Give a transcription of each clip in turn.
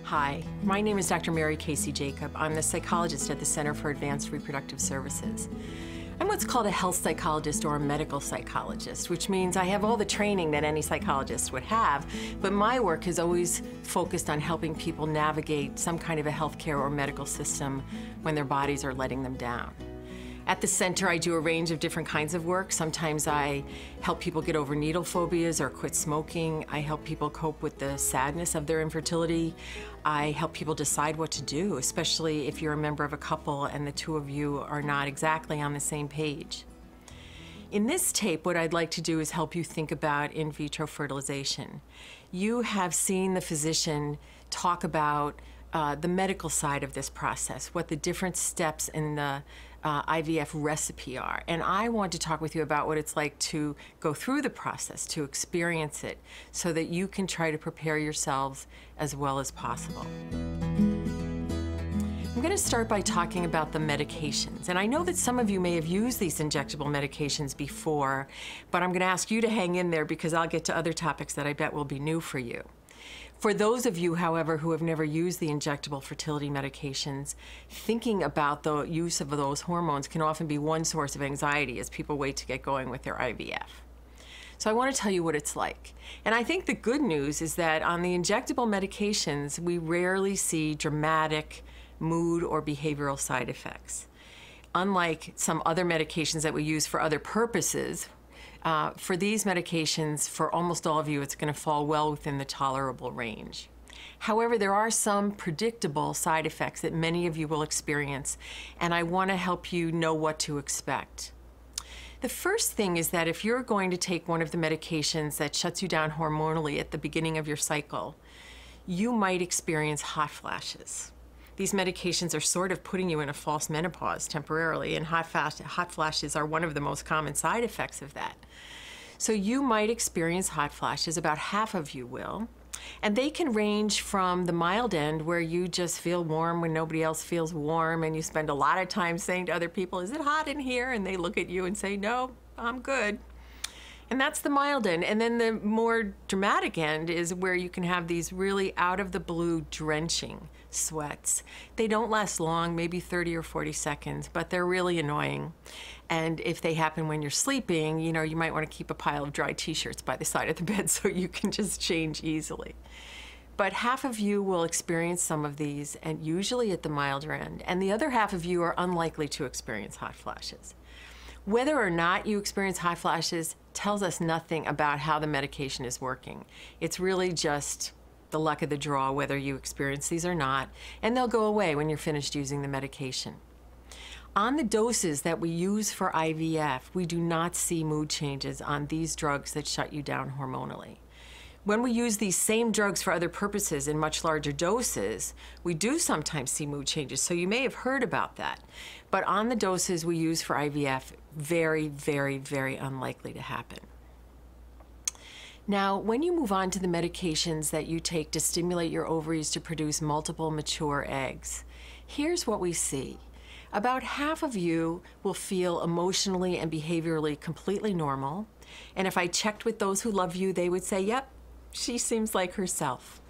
Hi, my name is Dr. Mary Casey Jacob. I'm the psychologist at the Center for Advanced Reproductive Services. I'm what's called a health psychologist or a medical psychologist, which means I have all the training that any psychologist would have, but my work is always focused on helping people navigate some kind of a healthcare or medical system when their bodies are letting them down. At the center, I do a range of different kinds of work. Sometimes I help people get over needle phobias or quit smoking. I help people cope with the sadness of their infertility. I help people decide what to do, especially if you're a member of a couple and the two of you are not exactly on the same page. In this tape, what I'd like to do is help you think about in vitro fertilization. You have seen the physician talk about the medical side of this process, what the different steps in the IVF recipe are. And I want to talk with you about what it's like to go through the process, to experience it, so that you can try to prepare yourselves as well as possible. I'm going to start by talking about the medications. And I know that some of you may have used these injectable medications before, but I'm going to ask you to hang in there because I'll get to other topics that I bet will be new for you. For those of you, however, who have never used the injectable fertility medications, thinking about the use of those hormones can often be one source of anxiety as people wait to get going with their IVF. So I want to tell you what it's like. And I think the good news is that on the injectable medications, we rarely see dramatic mood or behavioral side effects. Unlike some other medications that we use for other purposes, for these medications, for almost all of you, it's going to fall well within the tolerable range. However, there are some predictable side effects that many of you will experience, and I want to help you know what to expect. The first thing is that if you're going to take one of the medications that shuts you down hormonally at the beginning of your cycle, you might experience hot flashes. These medications are sort of putting you in a false menopause temporarily, and hot flashes are one of the most common side effects of that. So you might experience hot flashes, about half of you will, and they can range from the mild end where you just feel warm when nobody else feels warm, and you spend a lot of time saying to other people, "Is it hot in here?" And they look at you and say, "No, I'm good." And that's the mild end. And then the more dramatic end is where you can have these really out-of-the-blue drenching sweats. They don't last long, maybe 30 or 40 seconds, but they're really annoying. And if they happen when you're sleeping, you know, you might want to keep a pile of dry t-shirts by the side of the bed so you can just change easily. But half of you will experience some of these, and usually at the milder end. And the other half of you are unlikely to experience hot flashes. Whether or not you experience hot flashes tells us nothing about how the medication is working. It's really just the luck of the draw whether you experience these or not, and they'll go away when you're finished using the medication. On the doses that we use for IVF, we do not see mood changes on these drugs that shut you down hormonally. When we use these same drugs for other purposes in much larger doses, we do sometimes see mood changes, so you may have heard about that. But on the doses we use for IVF, very, very, very unlikely to happen. Now, when you move on to the medications that you take to stimulate your ovaries to produce multiple mature eggs, here's what we see. About half of you will feel emotionally and behaviorally completely normal. And if I checked with those who love you, they would say, "Yep, she seems like herself."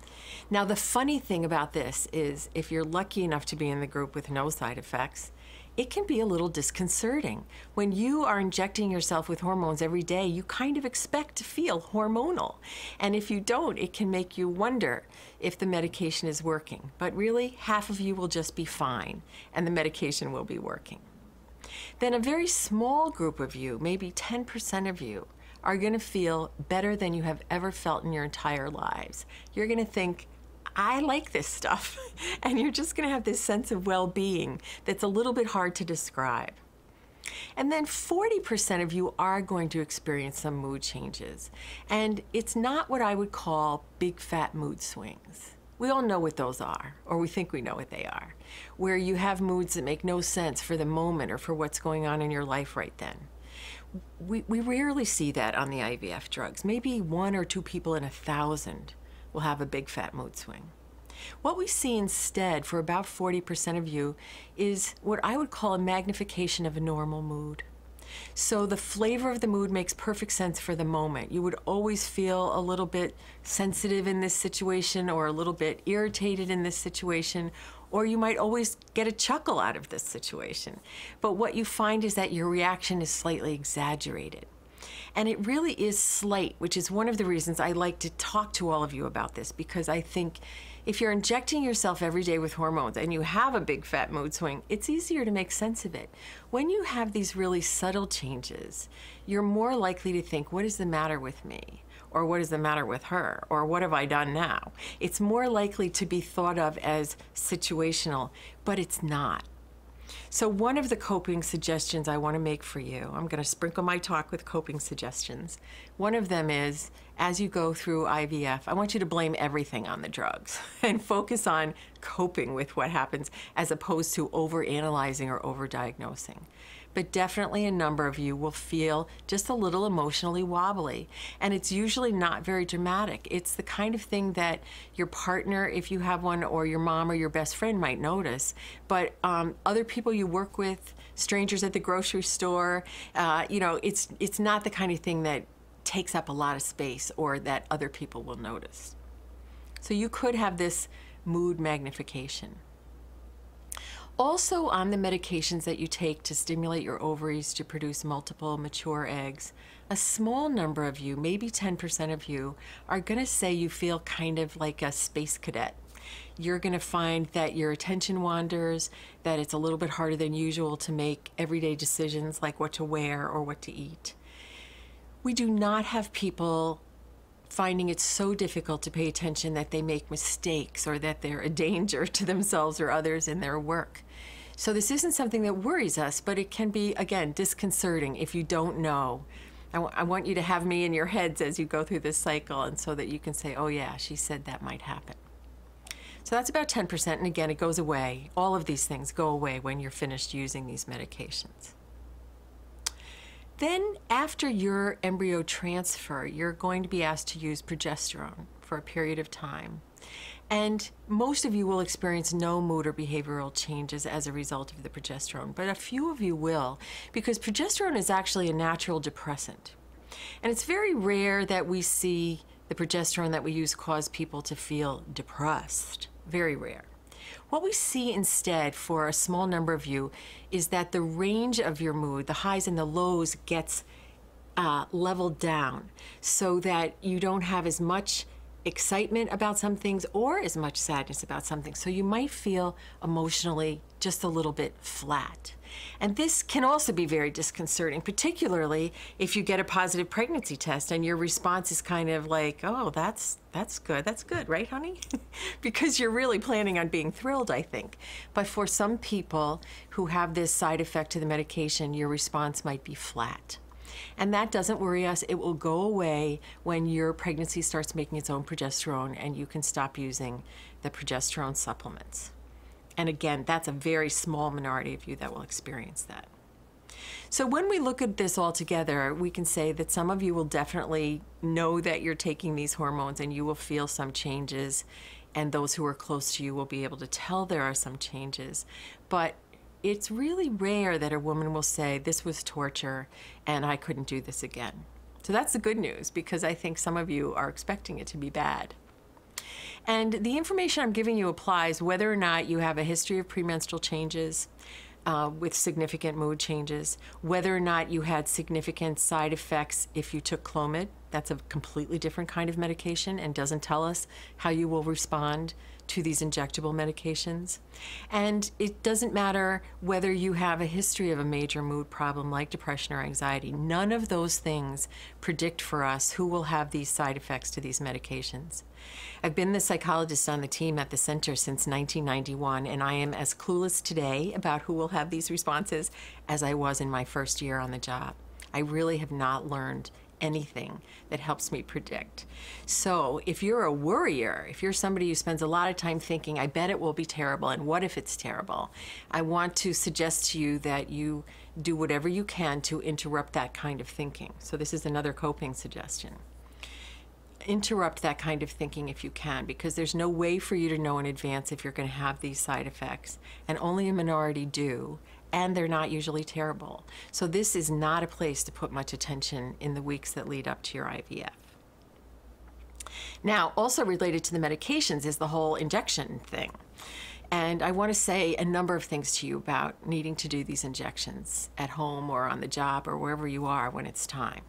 Now, the funny thing about this is if you're lucky enough to be in the group with no side effects, it can be a little disconcerting. When you are injecting yourself with hormones every day, you kind of expect to feel hormonal. And if you don't, it can make you wonder if the medication is working. But really, half of you will just be fine, and the medication will be working. Then a very small group of you, maybe 10% of you, are going to feel better than you have ever felt in your entire lives. You're going to think, "I like this stuff." And you're just going to have this sense of well-being that's a little bit hard to describe. And then 40% of you are going to experience some mood changes. And it's not what I would call big fat mood swings. We all know what those are, or we think we know what they are, where you have moods that make no sense for the moment or for what's going on in your life right then. We rarely see that on the IVF drugs. Maybe 1 or 2 people in 1,000 will have a big fat mood swing. What we see instead for about 40% of you is what I would call a magnification of a normal mood. So the flavor of the mood makes perfect sense for the moment. You would always feel a little bit sensitive in this situation or a little bit irritated in this situation, or you might always get a chuckle out of this situation. But what you find is that your reaction is slightly exaggerated. And it really is slight, which is one of the reasons I like to talk to all of you about this, because I think if you're injecting yourself every day with hormones and you have a big fat mood swing, it's easier to make sense of it. When you have these really subtle changes, you're more likely to think, what is the matter with me? Or what is the matter with her? Or what have I done now? It's more likely to be thought of as situational, but it's not. So one of the coping suggestions I want to make for you, I'm going to sprinkle my talk with coping suggestions. One of them is, as you go through IVF, I want you to blame everything on the drugs and focus on coping with what happens as opposed to overanalyzing or overdiagnosing. But definitely a number of you will feel just a little emotionally wobbly, and it's usually not very dramatic. It's the kind of thing that your partner, if you have one, or your mom or your best friend might notice, but other people you work with, strangers at the grocery store, you know, it's not the kind of thing that takes up a lot of space or that other people will notice. So you could have this mood magnification. Also, on the medications that you take to stimulate your ovaries to produce multiple mature eggs, a small number of you, maybe 10% of you, are going to say you feel kind of like a space cadet. You're going to find that your attention wanders, that it's a little bit harder than usual to make everyday decisions like what to wear or what to eat. We do not have people finding it so difficult to pay attention that they make mistakes or that they're a danger to themselves or others in their work. So this isn't something that worries us, but it can be, again, disconcerting if you don't know. I want you to have me in your heads as you go through this cycle, and so that you can say, oh yeah, she said that might happen. So that's about 10%, and again, it goes away. All of these things go away when you're finished using these medications. Then, after your embryo transfer, you're going to be asked to use progesterone for a period of time. And most of you will experience no mood or behavioral changes as a result of the progesterone, but a few of you will, because progesterone is actually a natural depressant. And it's very rare that we see the progesterone that we use cause people to feel depressed. Very rare. What we see instead for a small number of you is that the range of your mood, the highs and the lows, gets leveled down so that you don't have as much excitement about some things or as much sadness about something. So you might feel emotionally just a little bit flat. And this can also be very disconcerting, particularly if you get a positive pregnancy test and your response is kind of like, oh, that's good, right, honey? Because you're really planning on being thrilled, I think. But for some people who have this side effect to the medication, your response might be flat. And that doesn't worry us. It will go away when your pregnancy starts making its own progesterone and you can stop using the progesterone supplements. And again, that's a very small minority of you that will experience that. So when we look at this all together, we can say that some of you will definitely know that you're taking these hormones and you will feel some changes, and those who are close to you will be able to tell there are some changes. But it's really rare that a woman will say, this was torture and I couldn't do this again. So that's the good news, because I think some of you are expecting it to be bad. And the information I'm giving you applies whether or not you have a history of premenstrual changes with significant mood changes, whether or not you had significant side effects if you took Clomid. That's a completely different kind of medication and doesn't tell us how you will respond to these injectable medications. And it doesn't matter whether you have a history of a major mood problem like depression or anxiety. None of those things predict for us who will have these side effects to these medications. I've been the psychologist on the team at the center since 1991, and I am as clueless today about who will have these responses as I was in my first year on the job. I really have not learned anything that helps me predict. So if you're a worrier, if you're somebody who spends a lot of time thinking, I bet it will be terrible, and what if it's terrible, I want to suggest to you that you do whatever you can to interrupt that kind of thinking. So this is another coping suggestion. Interrupt that kind of thinking if you can, because there's no way for you to know in advance if you're going to have these side effects, and only a minority do, and they're not usually terrible. So this is not a place to put much attention in the weeks that lead up to your IVF. Now, also related to the medications is the whole injection thing. And I want to say a number of things to you about needing to do these injections at home or on the job or wherever you are when it's time.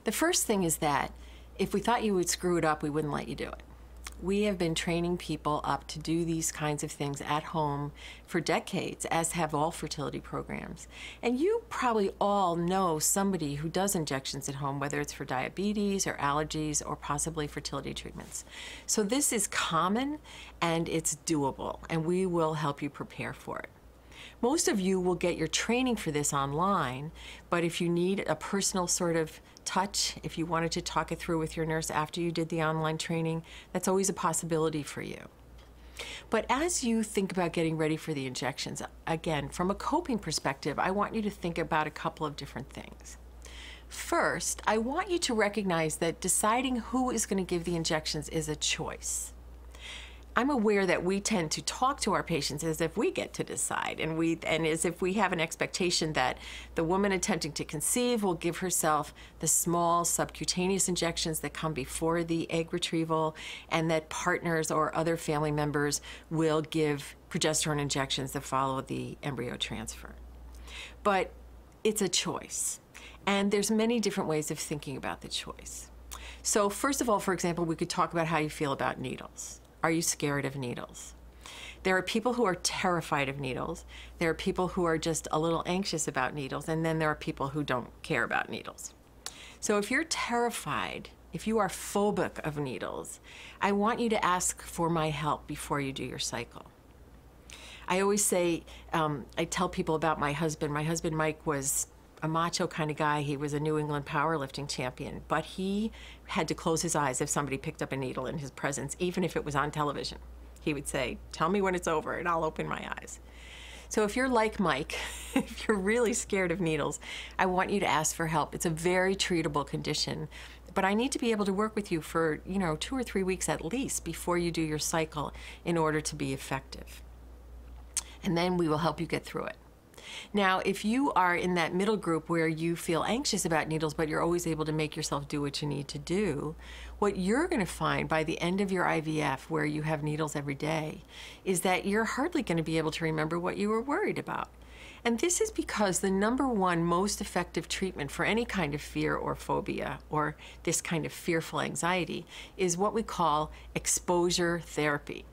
The first thing is that if we thought you would screw it up, we wouldn't let you do it. We have been training people up to do these kinds of things at home for decades, as have all fertility programs. And you probably all know somebody who does injections at home, whether it's for diabetes or allergies or possibly fertility treatments. So this is common and it's doable, and we will help you prepare for it. Most of you will get your training for this online, but if you need a personal sort of touch, if you wanted to talk it through with your nurse after you did the online training, that's always a possibility for you. But as you think about getting ready for the injections, again, from a coping perspective, I want you to think about a couple of different things. First, I want you to recognize that deciding who is going to give the injections is a choice. I'm aware that we tend to talk to our patients as if we get to decide, and as if we have an expectation that the woman attempting to conceive will give herself the small subcutaneous injections that come before the egg retrieval, and that partners or other family members will give progesterone injections that follow the embryo transfer. But it's a choice, and there's many different ways of thinking about the choice. So first of all, for example, we could talk about how you feel about needles. Are you scared of needles? There are people who are terrified of needles. There are people who are just a little anxious about needles, and then there are people who don't care about needles. So if you're terrified, if you are phobic of needles, I want you to ask for my help before you do your cycle. I always say, I tell people about my husband. My husband, Mike, was a macho kind of guy. He was a New England powerlifting champion, but he had to close his eyes if somebody picked up a needle in his presence, even if it was on television. He would say, "Tell me when it's over and I'll open my eyes." So if you're like Mike, if you're really scared of needles, I want you to ask for help. It's a very treatable condition, but I need to be able to work with you for, 2 or 3 weeks at least before you do your cycle in order to be effective. And then we will help you get through it. Now, if you are in that middle group where you feel anxious about needles, but you're always able to make yourself do what you need to do, what you're going to find by the end of your IVF, where you have needles every day, is that you're hardly going to be able to remember what you were worried about. And this is because the #1 most effective treatment for any kind of fear or phobia or this kind of fearful anxiety is what we call exposure therapy.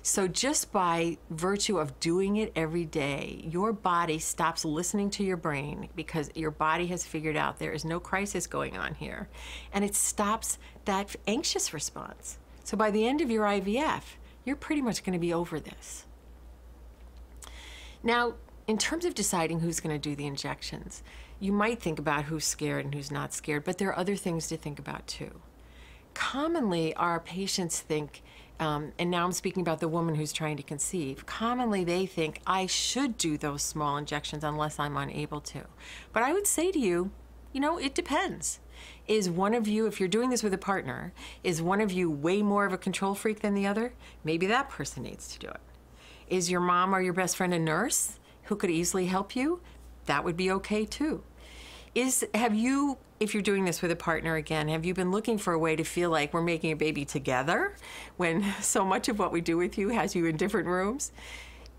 So just by virtue of doing it every day, your body stops listening to your brain because your body has figured out there is no crisis going on here, and it stops that anxious response. So by the end of your IVF, you're pretty much going to be over this. Now, in terms of deciding who's going to do the injections, you might think about who's scared and who's not scared, but there are other things to think about too. Commonly, our patients think, and now I'm speaking about the woman who's trying to conceive, commonly they think, I should do those small injections unless I'm unable to. But I would say to you, it depends. Is one of you, if you're doing this with a partner, is one of you way more of a control freak than the other? Maybe that person needs to do it. Is your mom or your best friend a nurse who could easily help you? That would be okay too. If you're doing this with a partner again, have you been looking for a way to feel like we're making a baby together when so much of what we do with you has you in different rooms?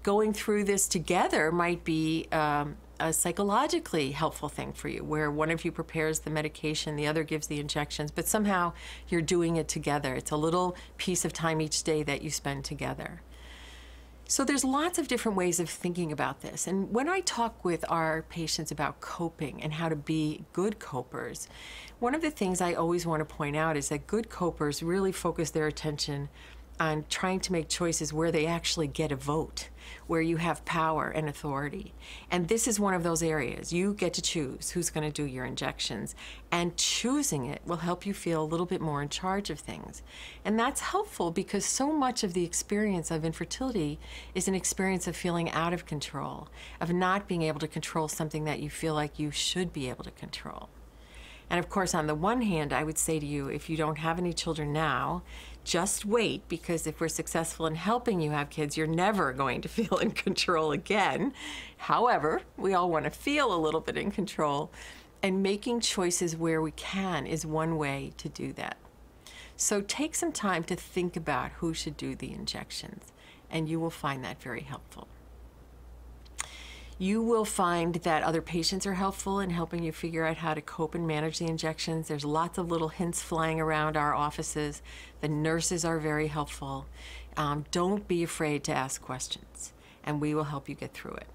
Going through this together might be a psychologically helpful thing for you, where one of you prepares the medication, the other gives the injections, but somehow you're doing it together. It's a little piece of time each day that you spend together. So there's lots of different ways of thinking about this. And when I talk with our patients about coping and how to be good copers, one of the things I always want to point out is that good copers really focus their attention on trying to make choices where they actually get a vote, where you have power and authority. And this is one of those areas. You get to choose who's going to do your injections, and choosing it will help you feel a little bit more in charge of things. And that's helpful because so much of the experience of infertility is an experience of feeling out of control, of not being able to control something that you feel like you should be able to control. And of course, on the one hand, I would say to you, if you don't have any children now, just wait, because if we're successful in helping you have kids, you're never going to feel in control again. However, we all want to feel a little bit in control, and making choices where we can is one way to do that. So take some time to think about who should do the injections, and you will find that very helpful. You will find that other patients are helpful in helping you figure out how to cope and manage the injections. There's lots of little hints flying around our offices. The nurses are very helpful. Don't be afraid to ask questions, and we will help you get through it.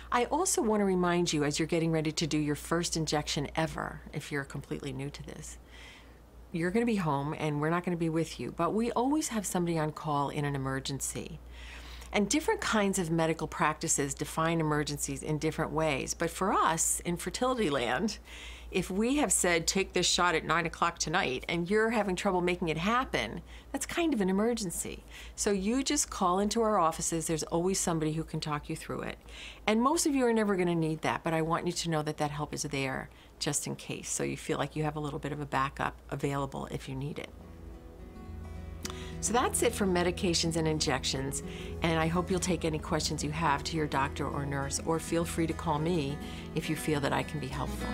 I also want to remind you, as you're getting ready to do your first injection ever, if you're completely new to this, you're going to be home and we're not going to be with you, but we always have somebody on call in an emergency. And different kinds of medical practices define emergencies in different ways. But for us, in fertility land, if we have said, take this shot at 9 o'clock tonight, and you're having trouble making it happen, that's kind of an emergency. So you just call into our offices. There's always somebody who can talk you through it. And most of you are never going to need that, but I want you to know that that help is there just in case, so you feel like you have a little bit of a backup available if you need it. So that's it for medications and injections, and I hope you'll take any questions you have to your doctor or nurse, or feel free to call me if you feel that I can be helpful.